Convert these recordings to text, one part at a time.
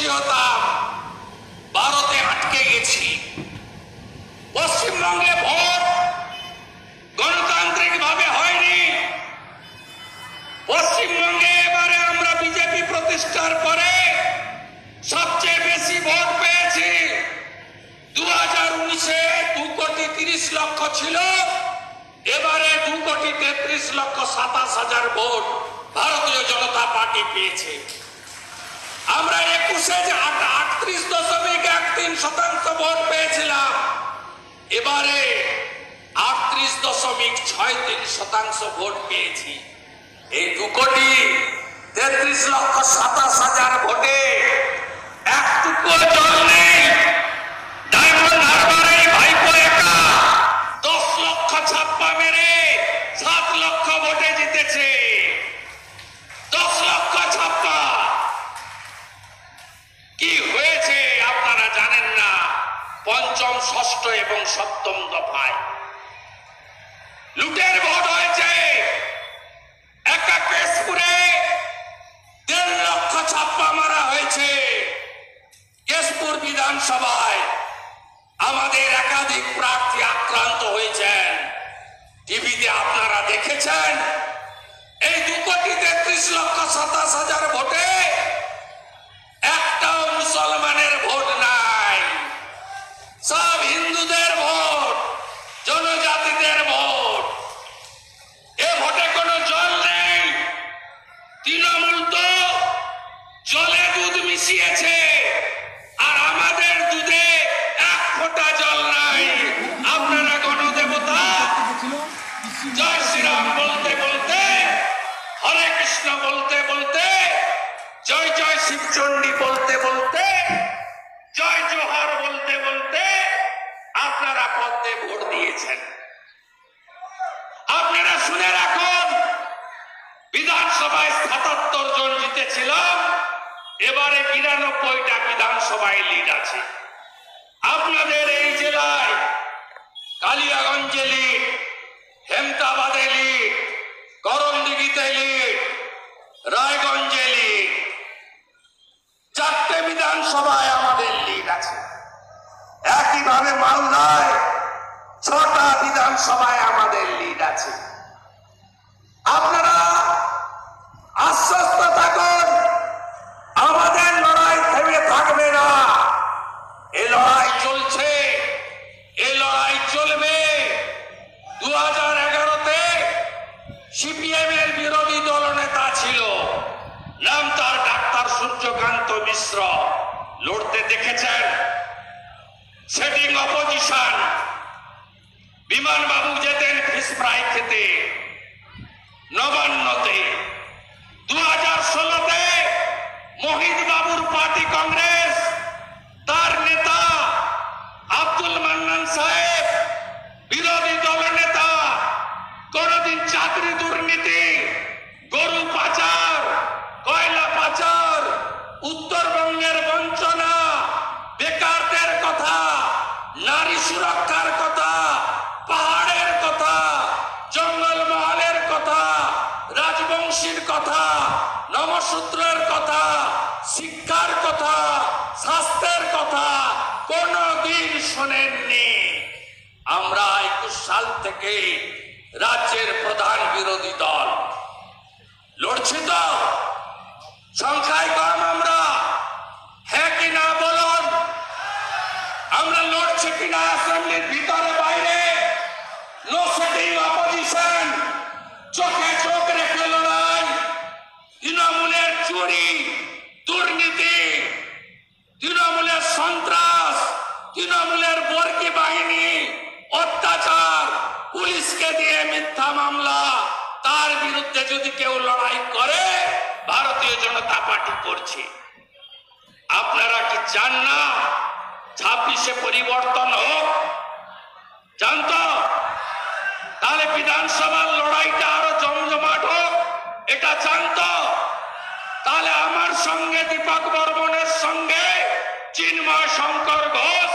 খুশি হতাম, ভারতে আটকে গেছি। পশ্চিমবঙ্গে ভোট গণতান্ত্রিক ভাবে হয়নি। পশ্চিমবঙ্গে এবারে আমরা বিজেপি প্রতিষ্ঠার পরে সবচেয়ে বেশি ভোট পেয়েছি। 2019-এ 2,30,00,000 ছিল, এবারে 2,33,27,000 ভোট ভারতীয় জনতা পার্টি পেয়েছে। আমরা 21-এ 38.13% ভোট পেয়েছিলাম, এবারে 38.63% ভোট পেয়েছি। এই 2,33,27,000 ভোটে একটুকু জল নেই। ডায়মন্ড হারবারে ভাইপো একা 10 লক্ষ ছাপ্পা মেরে 7 লক্ষ ভোটে জিতেছে। 10 লক্ষ ছাপ্পা। কি হয়েছে আপনারা জানেন না। পঞ্চম, ষষ্ঠ এবং সপ্তম দফায় লুটের ভোট হয়েছে। একা কেশপুরে 1.5 লক্ষ ছাপ্পা মারা হয়েছে। কেশপুর বিধানসভায় আমাদের একাধিক প্রার্থী আক্রান্ত হয়েছেন। টিভিতে আপনারা দেখেছেন। এই 2,33,27,000 ভোটে একটাও মুসলমানের ভোট নাই। সব হিন্দুদের ভোট, জনজাতিদের ভোট। এ ভোটে কোনো জল নেই। তৃণমূল তো জলে দুধ মিশিয়েছে, আর আমাদের দুধে 1 ফোঁটা জল নাই। আপনারা গণদেবতা জয় শ্রীরাম বলতে বলতে, হরে কৃষ্ণ বলতে বলতে, জয় জয় শিবচণ্ডী বলতে বলতে, জয় জোহার বলতে বলতে আপনারা পদ্মে ভোট দিয়েছেন। আপনারা শুনে রাখুন, বিধানসভায় 77 জন জিতেছিলাম, এবারে 92টা বিধানসভায় লিড আছে। আপনাদের এই জেলায় কালিয়াগঞ্জে লিড, হেমতাবাদে লিড, করণদিঘিতে লিড, রায়গঞ্জে লিড। 4টে বিধানসভায় আমাদের লিড আছে। একইভাবে মালদায় 6টা বিধানসভায় আমাদের লিড আছে। আপনারা আশ্বস্ত থাকুন, আমাদের লড়াই থেমে থাকবে না। এই লড়াই চলছে, এই লড়াই চলবে। 2011-তে সিপিএম এর বিরোধী দলনেতা ছিল, নাম তার ডাক্তার সূর্যকান্ত মিশ্র। লড়তে দেখেছেন। Setting opposition. বিমান বাবু যেতেন ফিশ ফ্রাই খেতে। নবান্নতে 2016-তে মোহিত বাবুর পার্টি কংগ্রেস, তার নেতা আব্দুল মান্নান সাহেব বিরোধী দলের নেতা। কোনদিন চাকরি দুর্নীতি, গরু পাচার, কয়লা পাচার, উত্তরবঙ্গের বঞ্চনা, বেকারদের কথা, নারী সুরক্ষার কথা, পাহাড়ের কথা, জঙ্গলমহলের কথা, রাজবংশীর কথা, নমশূদ্রের কথা, শিক্ষার কথা, স্বাস্থ্যের কথা কোনদিন শোনেননি। আমরা 21 সাল থেকে রাজ্যের প্রধান বিরোধী দল লড়ছি। তো সংখ্যায় কম আমরা, হ্যাঁ কি না বলুন? আমরা লড়ছি কিনা অ্যাসেম্বলির ভিতরে বাইরে? নো সেটিং অপোজিশন, চোখে চোখ রেখে লড়াই। তৃণমূলের চুরি, দুর্নীতি, তৃণমূলের সন্ত্রাস, তৃণমূলের বর্গী বাহিনী, অত্যাচার, পুলিশকে দিয়ে মিথ্যা মামলা, তার বিরুদ্ধে যদি কেউ লড়াই করে, ভারতীয় জনতা পার্টি করছে। আপনারা কি চান না 26-এ পরিবর্তন হোক? জানতো? তাহলে বিধানসভার লড়াইটা আরো জমজমাট হোক, এটা জানতো? তাহলে আমার সঙ্গে দীপক বর্মনের সঙ্গে চিন্ময় শঙ্কর ঘোষ,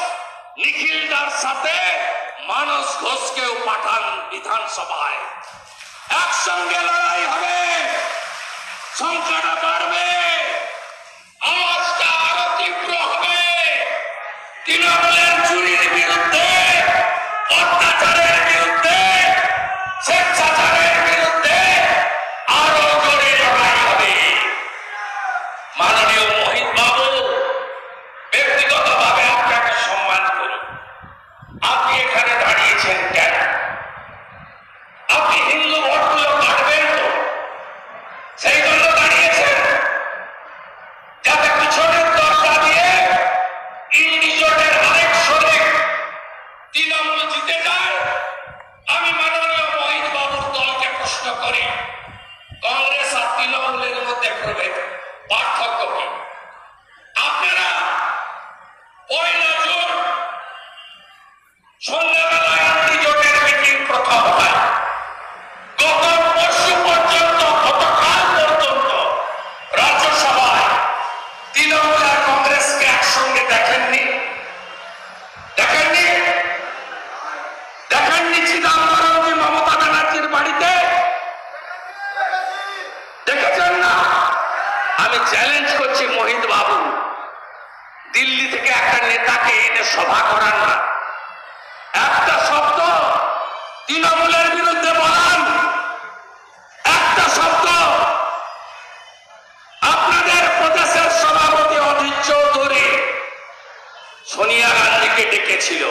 নিখিলদার সাথে মানস ঘোষকেও পাঠান বিধানসভায়। একসঙ্গে লড়াই হবে, সংখ্যাটা বাড়বে, আওয়াজটা আরো আমি চ্যালেঞ্জ করছি মোহিত বাবু, দিল্লি থেকে একটা নেতাকে এনে সভা করান না, একটা শব্দ তৃণমূলের বিরুদ্ধে বলান, একটা শব্দ। আপনাদের প্রদেশের সভাপতি অধীর চৌধুরী সোনিয়া গান্ধীকে ডেকেছিল,